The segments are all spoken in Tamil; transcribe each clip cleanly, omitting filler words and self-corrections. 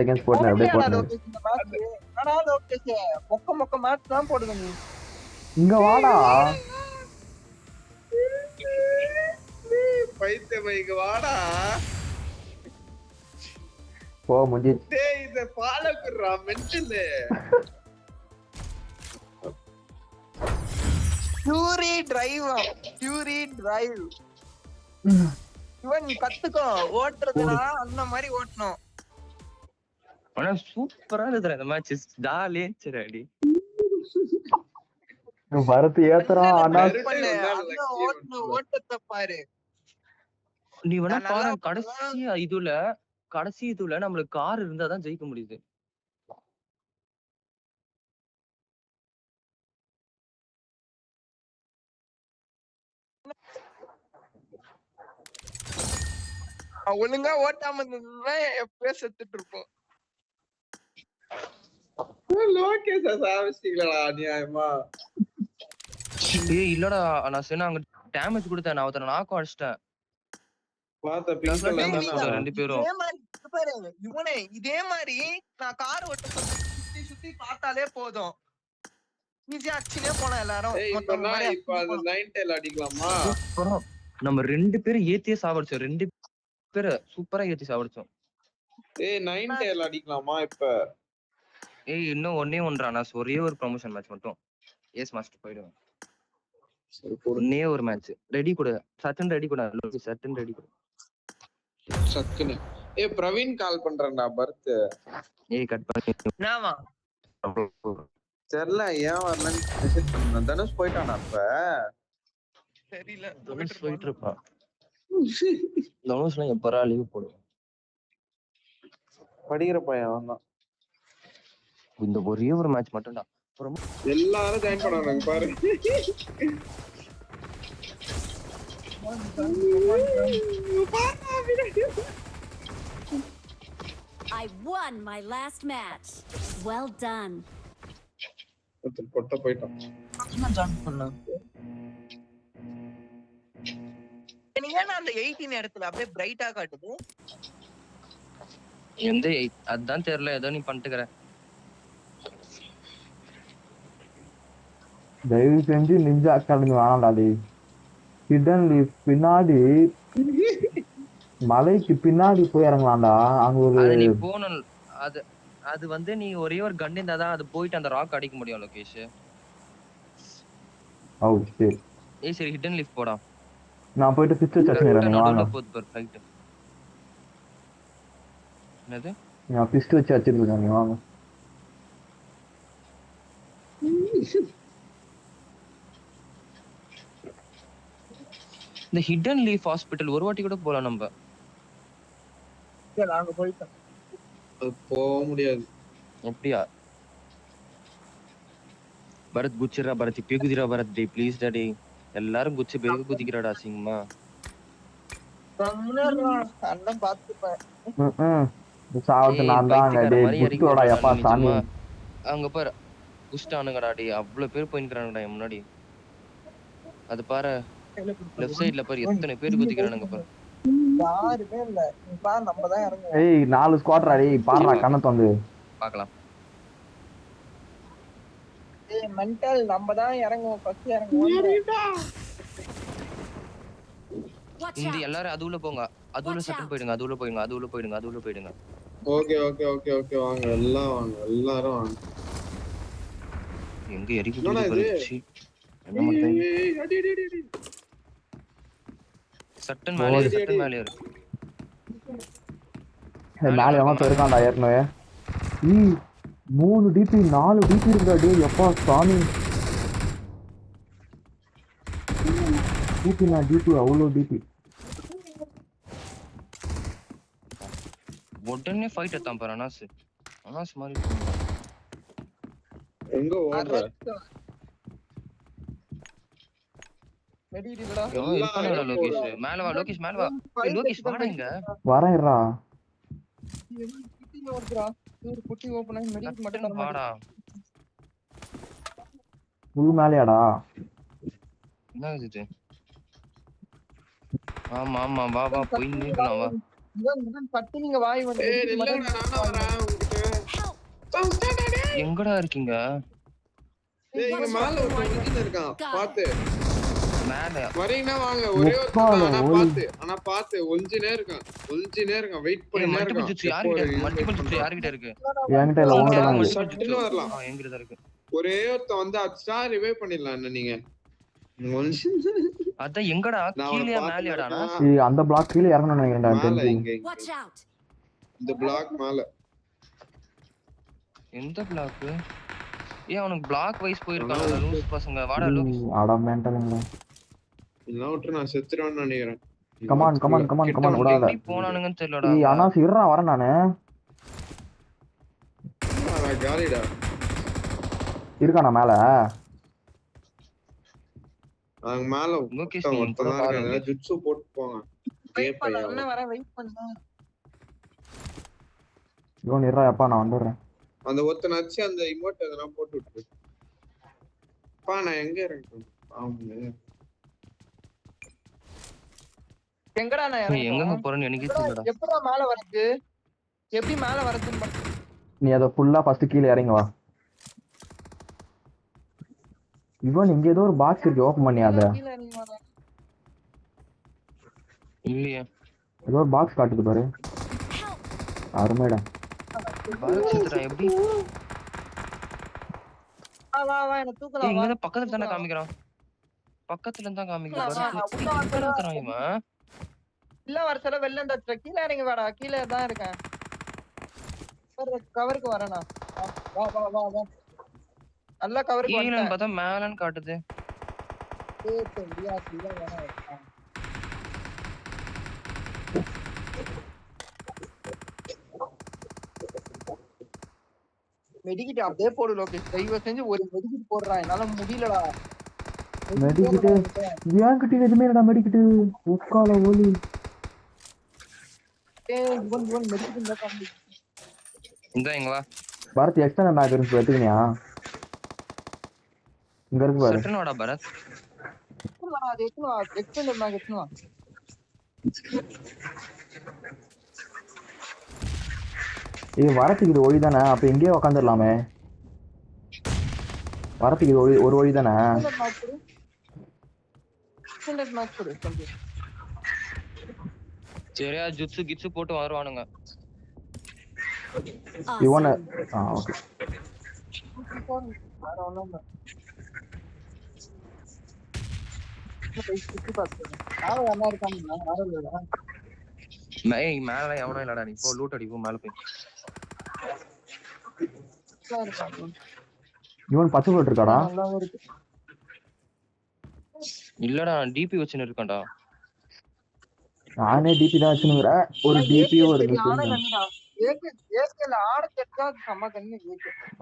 செகண்ட்ஸ் போட்டு அப்படியே போடலையாடா போட்டு லோகேஷ் இந்த match? என்னடா லோகேஷ் மொக்க match தான் போடுவ நீ. இங்க வாடா. பைத்தியம் இங்க வாடா. போ முடிஞ்சு. டேய் இத ஃபாலோ குறா மென்டல். Fury drive. இவன் கத்துக்கோ ஓட்டுறதுனா அந்த மாதிரி ஓட்டணும். ஆனா சூப்பரா இருக்குடா இந்த மேட்ச். ஜாலியா இருந்துச்சுடி. பரத் ஏத்துறான் ஆனா ஓட்டத்தை பாரு. நீ வேணா பாரு கடைசி இதுல நம்மளுக்கு கார் இருந்தாதான் ஜெயிக்க முடியுது. ஒழுங்கா ஓட்டாம இருந்ததுன்னா எப்பவே செத்துட்டு இருப்போம். லோகேஷ் சாவிச்சிங்களா அநியாயமா? ஏய் இல்லடா நான் சொன்ன அங்க டேமேஜ் கொடுத்தேன். நான் ஒருத்தனை நாக் அடிச்சிட்டேன். பாத்த பிங்க்ல ரெண்டு பேரும் இவனே இதே மாதிரி நான் கார் ஓட்ட சுத்தி பார்த்தாலே போதும். ஈஸியா அடிச்சுனே போலாம் எல்லாரும். இப்ப அந்த 9 டெயில் அடிக்கலாமா? நம்ம ரெண்டு பேரும் ஏத்தியே சாவடிச்சோம். ரெண்டு பேரும் சூப்பரா ஏத்தி சாவடிச்சோம். ஏய் 9 டெயில் அடிக்கலாமா இப்ப? ஏய் இன்னும் ஒன்றா நான் ஒரே ஒரு ப்ரமோஷன் மேட்ச் மட்டும் ஏஸ் மாஸ்டர் போயிடுவேன். ஒன்னே ஒரு மேட்ச் ரெடி கூட சட்டன் ரெடி கூட சட்டன் ரெடி கூட சட்டன். ஏய் பிரவீன் கால் பண்றேன்டா பர்த். ஏய் கட் பண்ணி நாமா தெரியல ஏன் வரலன்னு மெசேஜ் பண்ணேன். தனுஷ் போயிட்டானா அப்ப? தெரியல. தனுஷ் போயிட்டு இருப்பான். தனுஷ்லாம் எப்பரா லீவ் போடுவான்? படிக்கிற பையன் அவன்தான். இந்த ஒரே ஒரு மேட்ச் மட்டும்டா. எல்லாரும் ஜாயின் பண்ணாங்க பாரு. I won my last match. Well done. பொட்ட போய்ட்டான். நான் ஜாயின் பண்ணேன். நீ ஏன் அந்த 18 இடத்துல அப்படியே பிரைட்டா காட்டுது? எந்த 8 அதான் தெரியல. ஏதோ நீ பண்ணிட்டுக்கற. தயவு செஞ்சு நிஞ்சா அக்காடுங்க வேணாம்டா டேய். ஹிடன் லீஃப் பின்னாடி மலைக்கு பின்னாடி போய் இறங்கலாம்டா. அங்க ஒரு நீ போணும். அது வந்து நீ ஒரே ஒரு கன் இருந்தாதான் அது போயிட்டு அந்த ராக் அடிக்க முடியும் லோகேஷ். ஓ சரி. ஏய் சரி ஹிடன் லீஃப் போடா. நான் போயிட்டு பிஸ்டல் சச்சினேன் வாங்க. பர்ஃபெக்ட். என்னது? நான் பிஸ்டல் வச்சு அடிச்சிட்டு நீ வாங்க. இந்த ஹிடன் லீஃப் ஹாஸ்பிடல் ஒரு வாட்டி கூட போலாம் நம்ம. நாங்க போயிட்டோம். போக முடியாது. எப்படியா? பரத் குச்சிரா பரத் இப்பே குதிரா பரத் டே ப்ளீஸ் டாடி. எல்லாரும் குச்சி பேகு குதிக்கறடா சிங்கமா. அண்ணன் பாத்துப்பேன். சாவுது நான் தான் டேய் குட்டோடா எப்பா சாமி. அங்க பாரு குஸ்டானுங்கடா டேய் அவ்வளவு பேர் போயின்றாங்கடா முன்னாடி. அது பாரு லெஃப்ட் சைடுல பாரு எத்தனை பேர் குதிக்கறானுங்க பாரு. யாருமே இல்ல. நீ பாரு நம்ம தான் இறங்குவோம். ஏய் 4 ஸ்குவாட்ரா டேய் பாறா கண்ணத்து வந்து பார்க்கலாம். ஏய் மென்டல் நம்ம தான் இறங்குவோம். ஃபர்ஸ்ட் இறங்குவோம். இந்த எல்லாரும் அதுவுல போங்க. அதுவுல சட்டன் போய்டுங்க. அதுவுல போய்டுங்க. ஓகே வாங்க எல்லாம் வாங்க. எல்லாரும் வாங்க. எங்க எரிக்கு போச்சு? என்ன பண்றீங்க? அடி. சட்டன் மேலே இருக்கு. மேல எவன் இருக்கான்டா ஏற்கனவே. 3 டிபி 4 டிபி இருக்குடா டேய் எப்பா சாமி. டிபி அவ்வளோ டிபி. உடனே ஃபைட் எடுத்தான் பாரு அனாஸ் மாதிரி. எங்க ஓடுற? லோகேஷ் மேல வா. லோகேஷ் வாடா இங்க. வரேன்டா. ஒரு குட்டி ஓபன் ஆகி மெடிக்கல் மட்டும் வாடா. புல் மேலயாடா? என்ன இது? ஆமா வா போய் நிக்கலாம் வா. இவன் பட்டு நீங்க வாய் வந்து. ஏய் இல்லடா நானா வரேன். எங்கடா இருக்கீங்க? டேய் இங்க மேல ஒருத்தன் இருக்கான் பாத்து. மேல வரீங்கன்னா வாங்க ஒரே முக்கால ஒருத்தன் ஆனா பாத்து ஒளிஞ்சினே இருக்கான் வெயிட் பண்ணினே மல்டிபிள் இருக்கான். ஜுட்ஸ் யார்கிட்ட இருக்கு? மல்டிபிள் ஜுட்ஸ் யார்கிட்ட இருக்கு? என்கிட்ட இல்ல, உன்கிட்ட தான் இருக்கு. சட்டுன்னு வரலாம். என்கிட்ட தான் இருக்கு. ஒரே ஒருத்தன் வந்து அடிச்சா ரிவைவ் பண்ணிடலாம் என்ன நீங்க. அதான் எங்கடா? நான் அவனை கீழயா பார்த்துட்டு மேலயாடா? இருக்கேன். அந்த பிளாக் கீழே இறங்கணும்னு நினைக்கிறேன்டா மேல தெரிஞ்சு. இங்க Watch out! இந்த பிளாக் மேல. எந்த பிளாக்? அவனுக்கு பிளாக் வைஸ் போயிருக்காங்க லூஸ் பசங்க. வாடா லூஸ். அட மென்டலுங்க. இதெல்லாம் விட்டு நான் செத்துறேன்னு நினைக்கிறேன். கமான் விடாத. எப்படி போனானுங்கன்னு தெரியலடா. அனாஸ் இருறா வரேன் நானு. காலிடா இருக்கானா மேல? அங்க மேல லோகேஷ் ஒருத்தன் தான் இருக்கான். ஜுட்ஸு போட்டு போங்க. வெயிட் பண்ணு அண்ணன் வரேன் வெயிட் பண்ணு. இவன் இருறா அப்பா நான் வந்துடுறேன். அந்த ஒருத்தன் அடிச்சு அந்த இமோட் எதனா போட்டு விட்டு. பா நான் எங்க இருக்கேன்? எங்கடா நான் எங்க போறேன்னு எனக்கே தெரியலடா. எப்படா மேல வரது? எப்படி மேல வரதுன்னு நீ அத ஃபுல்லா ஃபர்ஸ்ட் கீழ இறங்கி வா. இவன் இங்க ஏதோ ஒரு பாக்ஸ் இருக்கு, ஓபன் பண்ணி அத. இல்லையே. ஏதோ ஒரு பாக்ஸ் காட்டுது பாரு. அருமைடா. பாக்ஸ் எப்படி? வா வா என்ன தூக்கலாம். இங்க பக்கத்துல தான காமிக்கறான். பக்கத்துல இருந்தா காமிக்கறான் இவன். இல்ல வரசல வெல்ல இந்த கீழ இறங்கி வாடா. கீழ தான் இருக்கேன். கவருக்கு வரேனா. வா வா வா வா. நல்ல கவருக்கு கீழன்னு பார்த்தா மேலன்னு காட்டுது. மெடிக்கிட் அப்படியே போடு லோகேஷ். தயவு செஞ்சு ஒரு மெடிக்கிட் போடுறா, என்னால முடியலடா. மெடிக்கிட் ஏன்கிட்ட எதுவுமே இல்லடா. மெடிக்கிட் உட்கால ஓலி. இவன் மெடிக்கிட் இந்த காமி. இங்க வா. பாரத் எக்ஸ்டர்னல் மேக் இருக்கு எடுத்துக்கினியா? இங்க இருக்கு பாரு. சட்டன வாடா பரத். அது எக்ஸ்டர்னல் மேக் எடுத்துவா. வரத்துக்கு இது ஒளி தானே, அப்ப எங்கேயே உக்காந்துடலாமே. வரத்துக்கு இது ஒரு வழி தானே. சரியா ஜுட்ஸு கிட்ஸு போட்டு வருவானுங்க. இவன ஓகே. மேல எவனும் இல்லடா. நீ போ லூட் அடிப்போம் மேல போய். இவன் பச்சை போட்டு இருக்காடா. இல்லடா டிபி வச்சுன்னு இருக்கான்டா. நானே டிபி தான் வச்சுனுங்கிறேன். ஒரு டிபி ஒரு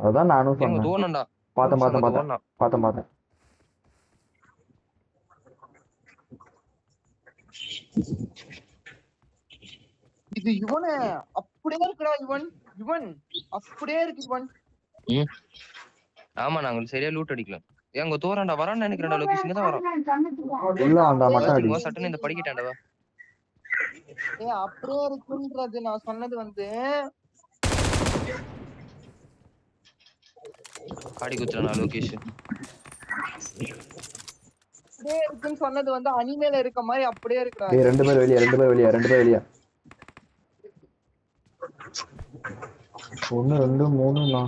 அதான் நானும் சொன்னேன். தோணும்டா. பார்த்தேன். இது இவனே அப்படியே இருக்குடா. இவன் அப்படியே இருக்கு இவன். ஆமா நாங்க சரியா லூட் அடிக்கலாம். எங்க தோறான்டா வரான்னு நினைக்கிறேன்டா. லொகேஷன் தான் வரான். இல்ல அந்த மட்டை அடி. சட்டன இந்த படிக்கிட்டான்டா. அப்படியே இருக்குன்றது நான் சொன்னது வந்து ஆடி குத்துறானா லோகேஷ். அப்படியே இருக்குன்னு சொன்னது வந்து அனிமேல இருக்க மாதிரி அப்படியே இருக்குடா. டேய் ரெண்டு பேர் வெளிய. 1 2 3 4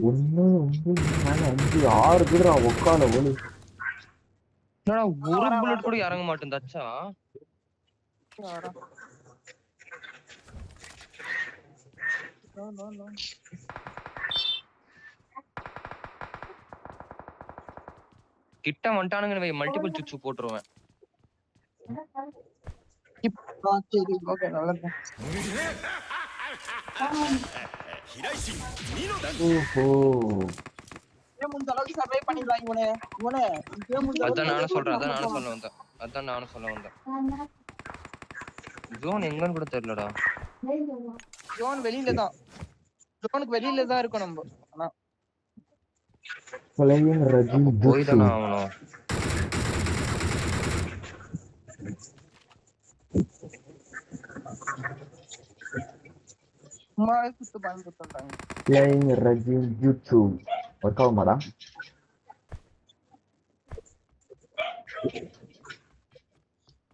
1 2 3 4 5 6 பேரா உட்கால ஓலி. என்னடா ஒரு புல்லட் கூட இறங்க மாட்டேன் தச்சா. No. கிட்ட வந்துட்டானுங்க மல்டிபிள் சுச்சு போட்டுருவேன். சரி ஓகே நல்லது. ஓஹோ முடிஞ்ச அளவுக்கு சர்வை பண்ணிடுவாங்க இவனே. அதான் நானும் சொல்ல வந்தேன். ஜோன் எங்கன்னு கூட தெரியலடா. ஜோன் வெளியில தான். ஜோனுக்கு வெளியில தான் இருக்கும் நம்ம. ஆனா போய் தானே ஆகணும். சும்மா சுத்து பயன்படுத்துறாங்க. Playing Regime YouTube. ஒர்க் ஆகுமாடா?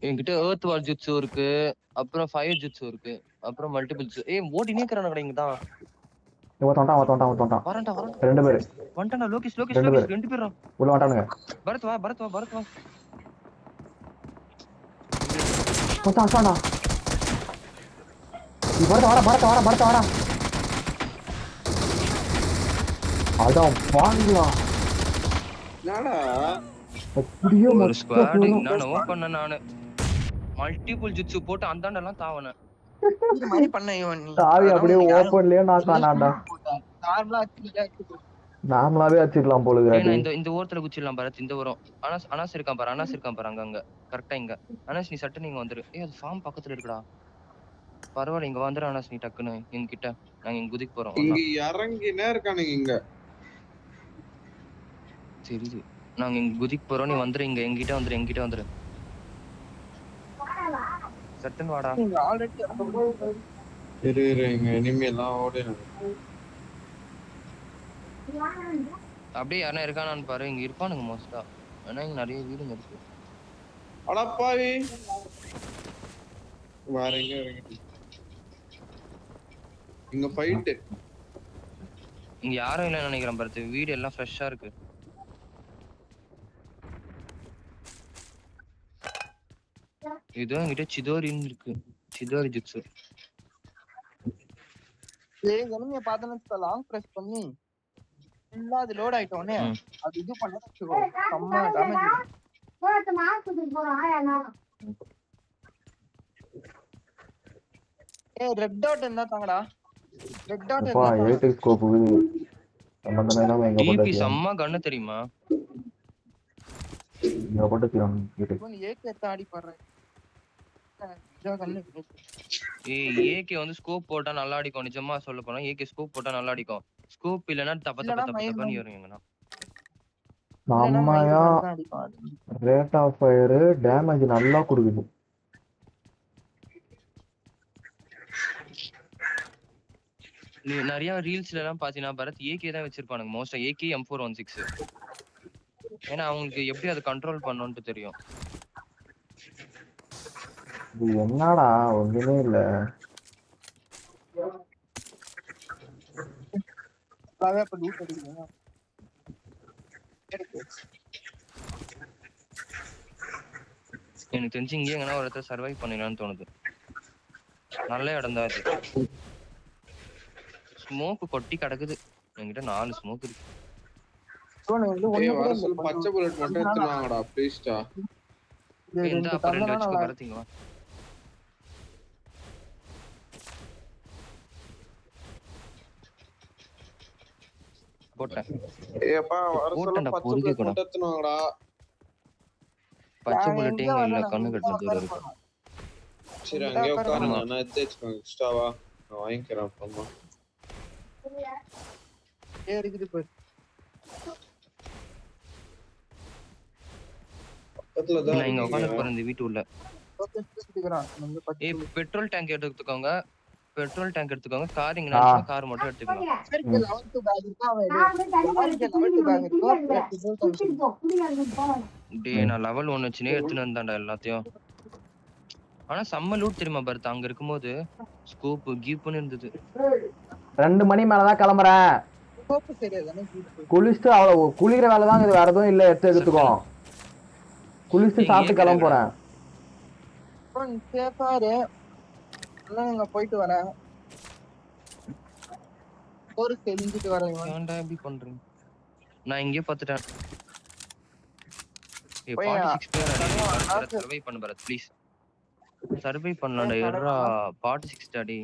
என்கிட்ட எர்த் வால் ஜுட்ஸு இருக்கு, அப்புறம் ஃபயர் ஜுட்ஸு இருக்கு, அப்புறம் மல்டிபிள் ஜுட்ஸு. ஓடினே இருக்கிறானு கடை இங்கதான். ஒருத்தன் வரண்டா 2 பேரு வந்துட்டான்டா. லோகேஷ் 2 பேரு 2 பேரா? உள்ள வந்துட்டானுங்க. பரத் வா. மச்சான்டா நீ பரத்த வாடா. அதான் பாருங்களா என்னடா அப்படியே ஒரு ஸ்குவாட் நான் பண்ண நானு மல்டிபிள் ஜுட்ஸு போட்டு அந்தாண்டெல்லாம் தாவன. இது மாதிரி பண்ண இவன் நீ. தாவி அப்படியே ஓப்பன்லயே நான் காணாண்டா. நார்மலா அடிச்சுட்டு நார்மலாவே அடிச்சிடலாம் போல ஏன்னா இருக்கு. இந்த ஓரத்துல குச்சிடலாம் பரத். இந்த ஓரம் அனாஸ் இருக்கான் பாரு அங்க கரெக்டா இங்க. அனாஸ் நீ சட்டு நீங்க வந்துரு. அது ஃபார்ம் பக்கத்துல இருக்குடா. பரவாயில்ல இங்க வந்துரு அனாஸ் நீ டக்குன்னு என்கிட்ட. நாங்க இங்க குதிக்க போறோம். இங்க இறங்கினே இருக்கானுங்க இங்க. சரி நாங்க இங்க குதிக்க போறோம். நீ வந்துரு இங்க என்கிட்ட வந்துரு. சட்டுன்னு வாடா. ஆல்ரெடி இரு இங்க எனிமி எல்லாம் ஓடினாங்க. அப்படியே யாரா இருக்கானான்னு பாரு. இங்க இருப்பானுங்க மோஸ்டா. ஆனா இங்க நிறைய வீடுங்க இருக்கு. அடப்பாவி வாரீங்க இங்க ஃபைட். இங்க யாரும் இல்லைன்னு நினைக்கிறேன் பரத். வீடு எல்லாம் ஃப்ரெஷ்ஷா இருக்கு. இதோ என்கிட்ட சிதோரின்னு இருக்கு. சிதோரி ஜுட்ஸு. எனிமியை பார்த்தோன்னு லாங் பிரஸ் பண்ணி ஃபுல்லா அது லோட் ஆயிட்டோனே அது இது பண்ண வச்சுக்கோ. செம்ம டேமேஜ். ரெட் டாட் என்ன தாங்கடா. ரெட் டாட் அப்பா ஏடிஎக்ஸ் ஸ்கோப் சம்பந்தமே இல்லாம எங்க டிபி போட்டு செம்ம கண்ணு தெரியுமா? இவன் ஏகே எடுத்து ஆடி பாடுறேன். ஏகே வந்து ஸ்கோப் போட்டா நல்லா அடிக்கும். நிஜமா சொல்ல போனா ஏகே ஸ்கோப் போட்டா நல்லா அடிக்கும். ஸ்கோப் இல்லனா தப்ப ஏறுவீங்கனா. நம்மயா ரேட் ஆஃப் ஃபயர் டேமேஜ் நல்லா கொடுக்குது. நீ நிறைய ரீல்ஸ்ல எல்லாம் பாத்தீனா பரத் ஏகே தான் வச்சிருப்பானுங்க மோஸ்டா. AK M416. ஏன்னா அவங்களுக்கு எப்படி அதை கண்ட்ரோல் பண்ணணும்னு தெரியும். இது என்னடா ஒண்ணுமே இல்ல. எனக்கு தெரிஞ்சு இங்கே எங்கன்னா ஒரு இடத்துல சர்வை பண்ணிடலாம்னு தோணுது. நல்ல இடம் தான் இது. ஸ்மோக் கொட்டி கிடக்குது. என்கிட்ட 4 ஸ்மோக் இருக்கு. பச்சை புல்லட் மட்டும் எடுத்துவாங்கடா ப்ளீஸ்டா. இந்த அப்ப 2 வச்சுக்க பரத்திங்க வா. போட்டேன். ஏப்பா வரசல்ல பச்சை புல்லட் மட்டும் எடுத்துவாங்கடா. பச்சை புல்லட் எங்க இல்ல கண்ணு கட்ட தூரம் இருக்கு. சரி அங்கே உட்காருங்க. நான் எடுத்து வச்சுக்கோங்க எக்ஸ்ட்ராவா. நான் வாங்கிக்கிறேன் அப்புறமா. இருக்குது போய் பக்கத்துல தான் நான் இங்க உட்கார்ந்து போறேன் இந்த வீட்டு உள்ள. பெட்ரோல் டேங்க் எடுத்துக்கோங்க. கார் இங்க நான் கார் மட்டும் எடுத்துக்கலாம். டேய் நான் லெவல் 1 வச்சுனே எடுத்துட்டு வந்தான்டா எல்லாத்தையும். ஆனா செம்ம லூட் தெரியுமா பர்த். அங்க இருக்கும்போது ஸ்கோப் கீப்னு இருந்தது. 2 மணி மேலதான் கிளம்புறேன். குளிச்சுட்டு அவ்வளவு குளிக்கிற வேலை தான் இது. வேற எதுவும் இல்ல. எடுத்துக்கோ. குளிச்சுட்டு சாப்பிட்டு கிளம்ப போறேன். போயிட்டு வரேன். ஒரு செஞ்சிட்டு வரேன். ஏன்டா இப்படி பண்றீங்க? நான் இங்கே பார்த்துட்டேன். 46 சர்வை பண்ணு பரத் ப்ளீஸ். சர்வை பண்ணலாம்டா. எட்ரா 46 டாடி.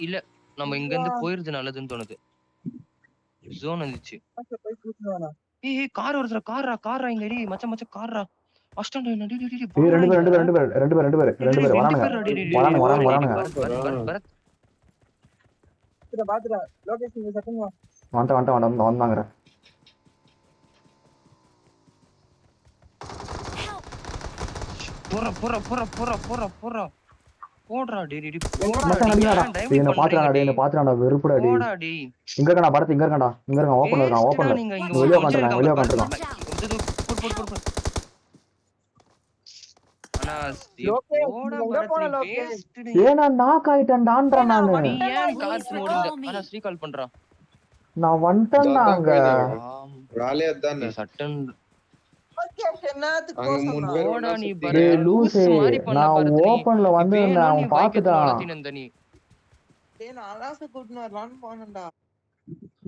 இல்ல நம்ம இங்க இருந்து போயிறது நல்லதுன்னு தோணுது. ஜோன் வந்துச்சு. ஏய் கார் வருதுடா. காரா இங்க டேய் மச்சான் காரா. அஸ்டண்ட் என்ன டேய் 2 பேர் வரானுங்க. பரத் பாத்துடா லொகேஷன் செட்டிங் வா. வந்தாங்கற. போற போடுறா டேய் டேய் மச்சான் அடிங்கடா. டேய் என்ன பாத்துறானடா வெறுப்புடா டேய். போடா டேய் இங்க இருக்கடா பரத் இங்க இருக்கடா. ஓபன்ல இருக்கான் ஓபன்ல. நீங்க இங்க வெளிய உட்கார்ந்திருக்கான் வெளிய உட்கார்ந்திருக்கான். போடு ஆனா லோகேஷ், போடா நீ எங்க போன பரத் லோகேஷ்? வேஸ்ட் டேய் ஏய் நான் நாக் ஆயிட்டேன்டான்றா நானு. நீ ஏன் கார்ஸ் ஓடுங்க ஆனா ஸ்ரீ கால் பண்றான் நான் வந்துட்டேன்டா அங்க. வேலையா தானே சட்டன் லோகேஷ் என்னத்துக்கு அங்க போக 3 சொன்னா? பேர் போடா ஒண்ணா நீ சுத்திங்க. டேய் பரத் லூசே மாதிரி பண்ண நான் பரத் நீ. ஓபன்ல வந்து வேணும்னு அவன் நீ bike எடுத்து பாத்துட்டான். வளர்த்தின்னு நீ டேய் நான் அலாச கூட்டின்னு வரலான்னு போனேன்டா.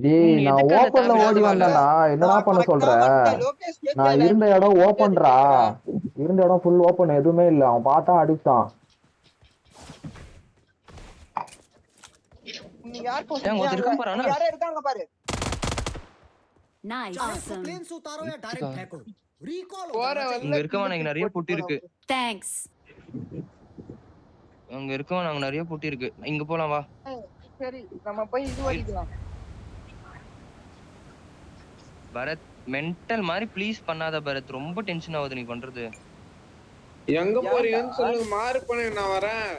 டேய் நீ நான் எதுக்கு அந்த ஓபன்ல தேவையில்லாத ஓடி வேலை? வந்தேன்டா. என்னடா நான் பண்ண correct ஆ சொல்ற? வந்துட்டேன். லோகேஷ் நான் கேட்கல. இருந்த இடம் ஓபன்டா. இருந்த இடம் ஃபுல் ஓபன் எதுவுமே இல்ல. அவன் பார்த்தா அடிச்சான். நீ யார் போன? ஏன் ஒருத்தர் இருக்கான் பாரு, அண்ணா. யாரோ இருக்காங்க பாரு. Nice. Awesome. போற இங்க இருக்கவன் எனக்கு நிறைய பொட்டி இருக்கு Thanks. அங்க இருக்கவன் நாங்க நிறைய பொட்டி இருக்கு இங்க போலாம் வா சரி நம்ம போய் இது வடிக்கலாம். பரத் மென்டல் மாதிரி ப்ளீஸ் பண்ணாத பரத் ரொம்ப டென்ஷன் ஆகுது நீ பண்றது எங்க போறீங்கன்னு சொல்லுங்க மாறு பண்ணி நான் வரேன்.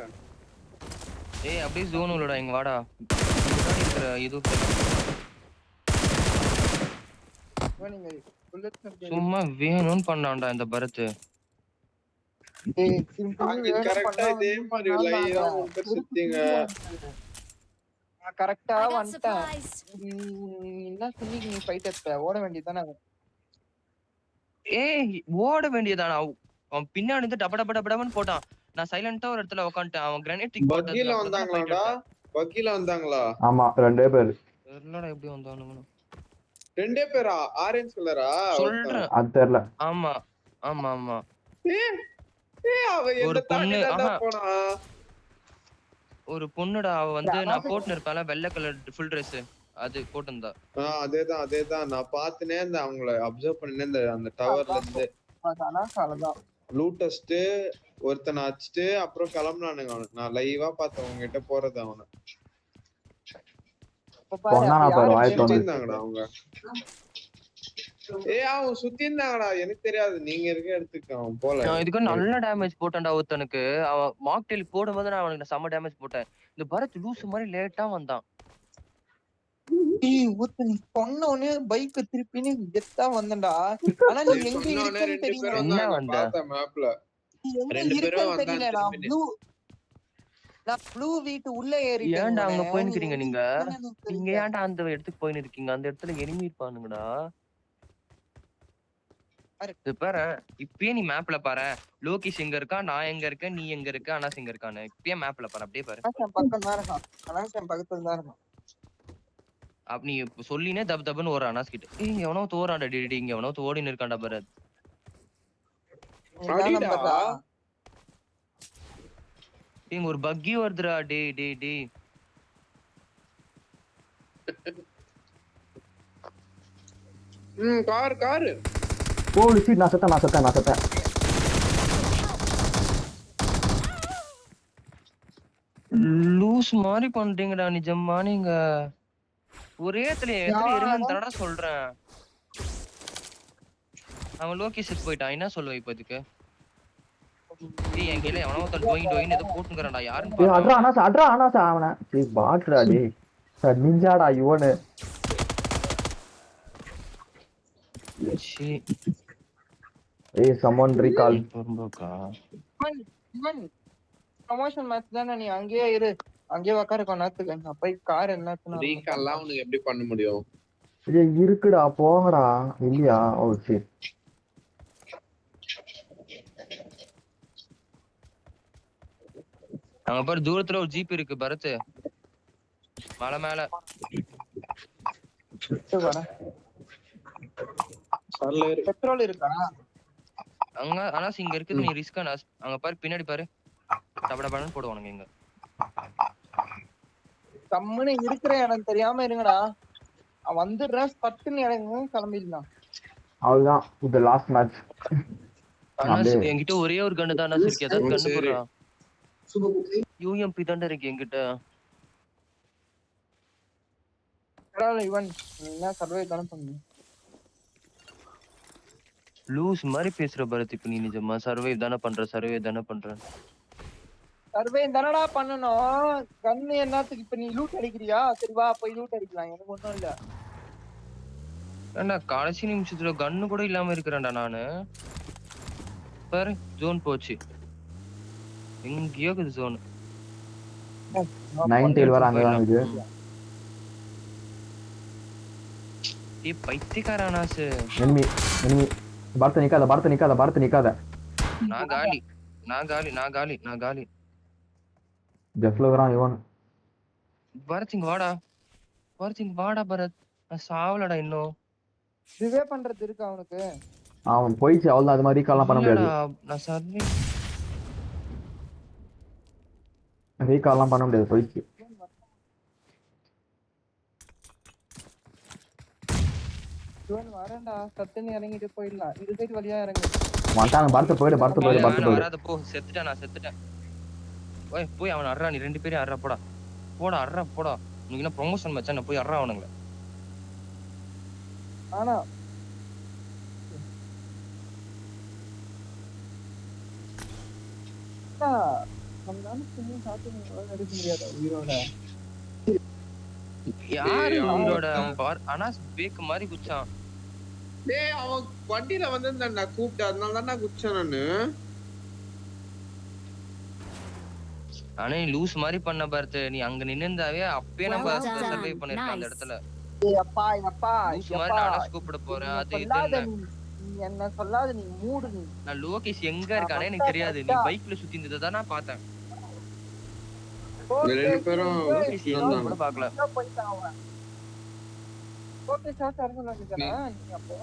ஏய் அப்படியே ஜோன் உள்ளடா இங்க வாடா முன்னாடி இருக்கிற இது நீங்க புல்லட் சும்மா வேணும்னு பண்ணான்டா இந்த பரத் அங்க கரெக்டா இதே மாதிரி லைனா வந்து சுத்திங்க. நான் கரெக்டா I got வந்துட்டேன். supplies. என்ன சொல்லி நீ ஃபைட் எடுத்த ஓட வேண்டியதானே? ஏய் ஓட வேண்டியதானா அவன் பின்னாடி இருந்து டப டப டபன்னு போட்டான் நான் சைலண்டா ஒரு இடத்துல உட்காந்துட்டேன் அவன் கிரனேட் டிக் பக்கில வந்தாங்களாடா? பக்கில வந்தாங்களா? ஆமா ரெண்டே பேர். தெரியலடா எப்படி வந்தானுங்க ரெண்டே பேரா? ஆரஞ்சு கலரா? சொல்றேன் அது தெரியல. ஆமா ஆமா ஆமா அவ ஒரு எந்த தாண்டி பொண்ணு, தான் ஆஹா. போனா? ஒரு பொண்ணுடா அவ வந்து நான் போட்டுன்னு இருப்பேன்ல வெள்ளை கலர் ஃபுல் Dress அது போட்டிருந்தா அதேதான் நான் பாத்துனே இருந்தேன் அவங்கள அப்சர்வ் பண்ணினே இருந்தேன் அந்த டவர்ல இருந்து. அதானா அவ்வளவுதான். லூட் அடிச்சுட்டு ஒருத்தனை அடிச்சுட்டு அப்புறம் கிளம்புனானுங்க அவனுக்கு. நான் லைவா பார்த்தேன் அவங்க கிட்ட போறது அவனை. இப்ப பாரு, பொண்ணா நான் அப்ப பாரு, யாரு வாய் பேரு? திறந்து. இருந்தாங்கடா அவங்க. அவன் சுத்தி இருந்தாங்கடா எனக்கு தெரியாது. நீங்க இருக்க இடத்துக்கு அவன் போல. நான் இதுக்கு நல்ல டேமேஜ் போட்டேன்டா ஒருத்தனுக்கு அவன் மாக்டெயில் போடும்போது நான் அவனுக்கு செம்ம டேமேஜ் போட்டேன் இந்த பரத் லூசு மாதிரி லேட்டா வந்தான் டேய், ஒருத்தன் சொன்ன உடனே பைக் திருப்பின்னு கெத்தா வந்தேன்டா. ஆனா நீ எங்க சொன்னோனே இருக்கன்னு 2 தெரியல. பேரும் என்ன வந்தாங்க வந்த? பார்த்த மேப்ல. நீ எங்க 2 பேரும் இருக்கன்னு வந்தாங்க தெரியல. நான் திருப்பி. ப்ளூ வீட்டு உள்ள ஏறிட்டேன். ஏன்டா அங்க உடனே. போயின்னுக்கிறீங்க நீ நீங்க எங்க இருக்கன்னு எனக்கு நீங்க தெரியல. ஏன்டா அந்த இடத்துக்கு போயின்னு இருக்கீங்க அந்த இடத்துல எனிமி இருப்பானுங்கடா இது பாரு இப்பயே நீ மேப்ல பாரு லோகேஷ் எங்க இருக்கான் நான் எங்க இருக்கேன் நீ எங்க இருக்க அனாஸ் எங்க இருக்கான்னு இப்பயே மேப்ல பாரு அப்படியே பாரு அனாஸ் பக்கம் தான் இருக்கான். அனாஸ் பக்கத்துல தான் இருக்கான். அப்ப நீ சொல்லினே தப்பு தப்புன்னு ஒரு அனாஸ் கிட்ட ஏய் எவனோ தோறான்டா டேடி இங்க எவனோ ஓடின்னு இருக்கான்டா பரத் நீ தான் நம்பறதா? இங்க ஒரு பக்கி வருதுடா டேய் டேய் டேய் கார் ஹோலி ஷிட் நான் செத்தேன். லூஸ் மாதிரி பண்றீங்கடா நிஜமா நீங்க ஒரே இடத்துல இருங்கன்னு தானடா சொல்றேன் அவன் லோகேஷ் போயிட்டான் என்ன சொல்லுவ இப்ப இதுக்கு டேய் என் கையில எவனோ ஒருத்தன் டோயின்னு ஏதோ போட்டுங்கறான்டா யாருன்னு டேய் பாரு அட்ரா அனாஸ் அவன. டேய் பாட்ரா டேய். சார் நிஞ்சாடா இவனு. சீ ஏய் someone recall. பொறும்போக்கா இவன் ப்ரமோஷன் மேட்ச் தானே. நீ அங்கேயே இரு. அங்கேயே உட்காரு கொஞ்ச நேரத்துக்கு. நான் போய் கார் என்னத்துனா ரீகால்லாம் உனக்கு எப்படி பண்ண முடியும்? டேய் இருக்குடா போங்கடா. இல்லையா? ஓ சரி. அங்க பாரு தூரத்துல ஒரு ஜீப் இருக்கு பரத் மலை மேல வரேன். பெட்ரோல் இருக்கா? அங்க ஆனா இங்க இருக்குது நீ ரிஸ்க் அங்க பாரு பின்னாடி பாரு டபடபடன்னு போடுவானுங்க இங்க கம்முன்னு இருக்கிற இடம் தெரியாம இருங்கடா. அவன் வந்துடுறேன் பட்டுன்னு இறங்க கிளம்பிடலாம். அவ்வளவுதான் இது லாஸ்ட் மேட்ச். என்கிட்ட ஒரே ஒரு கண்ணு தான் இருக்கு ஏதாவது கண்ணு போடுறா யூஎம்பி தாண்டா இருக்கு என்கிட்ட இவன் என்ன சர்வே தானே பண்ணு. லூஸ் மாதிரி பேசுற பரத் இப்ப நீ நிஜமா சர்வே தானே பண்ற சர்வே தானடா பண்ணணும். கண்ணு என்னத்துக்கு இப்ப நீ லூட் அடிக்கிறியா? சரி வா போய் லூட் அடிக்கலாம். எனக்கு ஒண்ணும் இல்ல. ஏன்டா கடைசி நிமிஷத்துல கன்னு கூட இல்லாம இருக்கிறேன்டா நானு. பாரு ஜோன் போச்சு. எங்கேயோ இருக்குது ஜோன். 9 வர அங்கதான் இருக்குது. பைத்தியக்காரானாசு. enemy பாரத் நிக்காத. நான் காலி. ஜெஃப்ல வரான் இவன். பரத் இங்க வாடா பரத். நான் சாவலடா இன்னும். ரிவே பண்றது இருக்கு அவனுக்கு. அவன் போயிடுச்சு அவ்வளவுதான். அது மாதிரி ரீகால்லாம் பண்ண முடியாது. நான் சர்வே ரீகால்லாம் பண்ண முடியாது, போயிடுச்சு. இவன் வரேன்டா, சத்துன்னு இறங்கிட்டு போயிடலாம். இது சைடு வழியா இறங்கு. மாட்டாங்க. பரத் போயிடு. வராத போ. செத்துட்டேன். போய் அவன் அறா. நீ 2 பேரும் அறா. போடா. நீங்க என்ன ப்ரொமோஷன் மச்சான், போய் அறா அவனுங்கள. ஆனா நம்மளால சும்மா சாப்பிட்டு எடுக்க முடியாதா உயிரோட? யாரு உயிரோட? அவன் பார் அனாஸ் பேக் மாதிரி குச்சான். டேய் அவன் வண்டியில வந்திருந்தான்டா கூப்பிட்டு, அதனால தான் நான் குச்சேன் நானு. ஆனா நீ லூஸ் மாதிரி பண்ண பார்த்து. நீ அங்க நின்னுந்தாவே அப்பயே நம்ம சர்வை பண்ணிருக்கோம் அந்த இடத்துல. அப்பா லூஸ் மாதிரி நான் கூப்பிட போறேன். அது இது நீ என்ன சொல்லாத. நீ மூடு. நீ நான் லோகேஷ் எங்க இருக்கானே எனக்கு தெரியாது. நீ பைக்ல சுத்தி இருந்ததை நான் பார்த்தேன். ரெண்டு பேரும் லோகேஷ் எங்க கூட பார்க்கல. ஓகே ஷாட் அடிச்சனா நீ அப்போ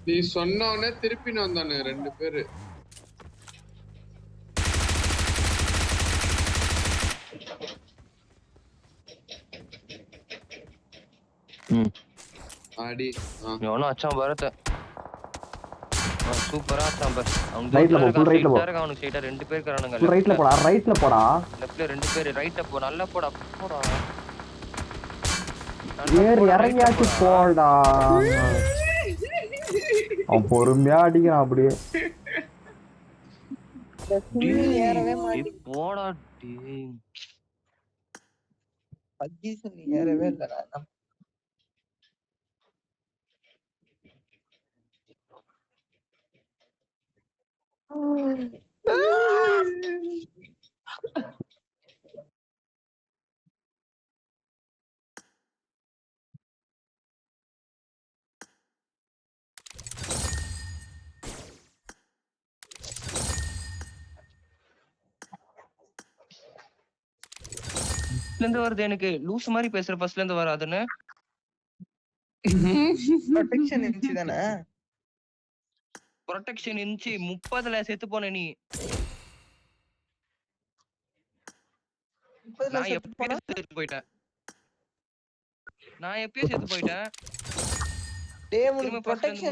நீ சொன்ன உடனே திருப்பி வந்தானே 2 பேரு. ஆடி எவனோ அச்சான் பரத். சூப்பரா அச்சான் பாரு. அவன் ரைட்ல போ. ஃபுல் ரைட்ல போ. அவனுக்கு ஸ்ட்ரைட்டா 2 பேர் கரானுங்க. ஃபுல் ரைட்ல போடா. லெஃப்ட்ல 2 பேர். ரைட்ல போ. நல்லா போடா. ஏறி இறங்கியாச்சு போடா. அவன் பொறுமையா அடிக்கிறான் அப்படியே. ஏறவே மாட்டேங்குது. போடா டேய். அஜிசன் ஏறவே இல்லடா. இருந்து வருது எனக்கு. லூஸ் மாதிரி பேசுற ஃபர்ஸ்ட்ல இருந்து வராதுன்னு. ப்ரொடெக்ஷன் இருந்துச்சு தானே? ப்ரொடெக்ஷன் இருந்துச்சு. 30ல செத்து போன நீ. நான் எப்பயே செத்து போயிட்டேன். டேய் உனக்கு ப்ரொடெக்ஷன்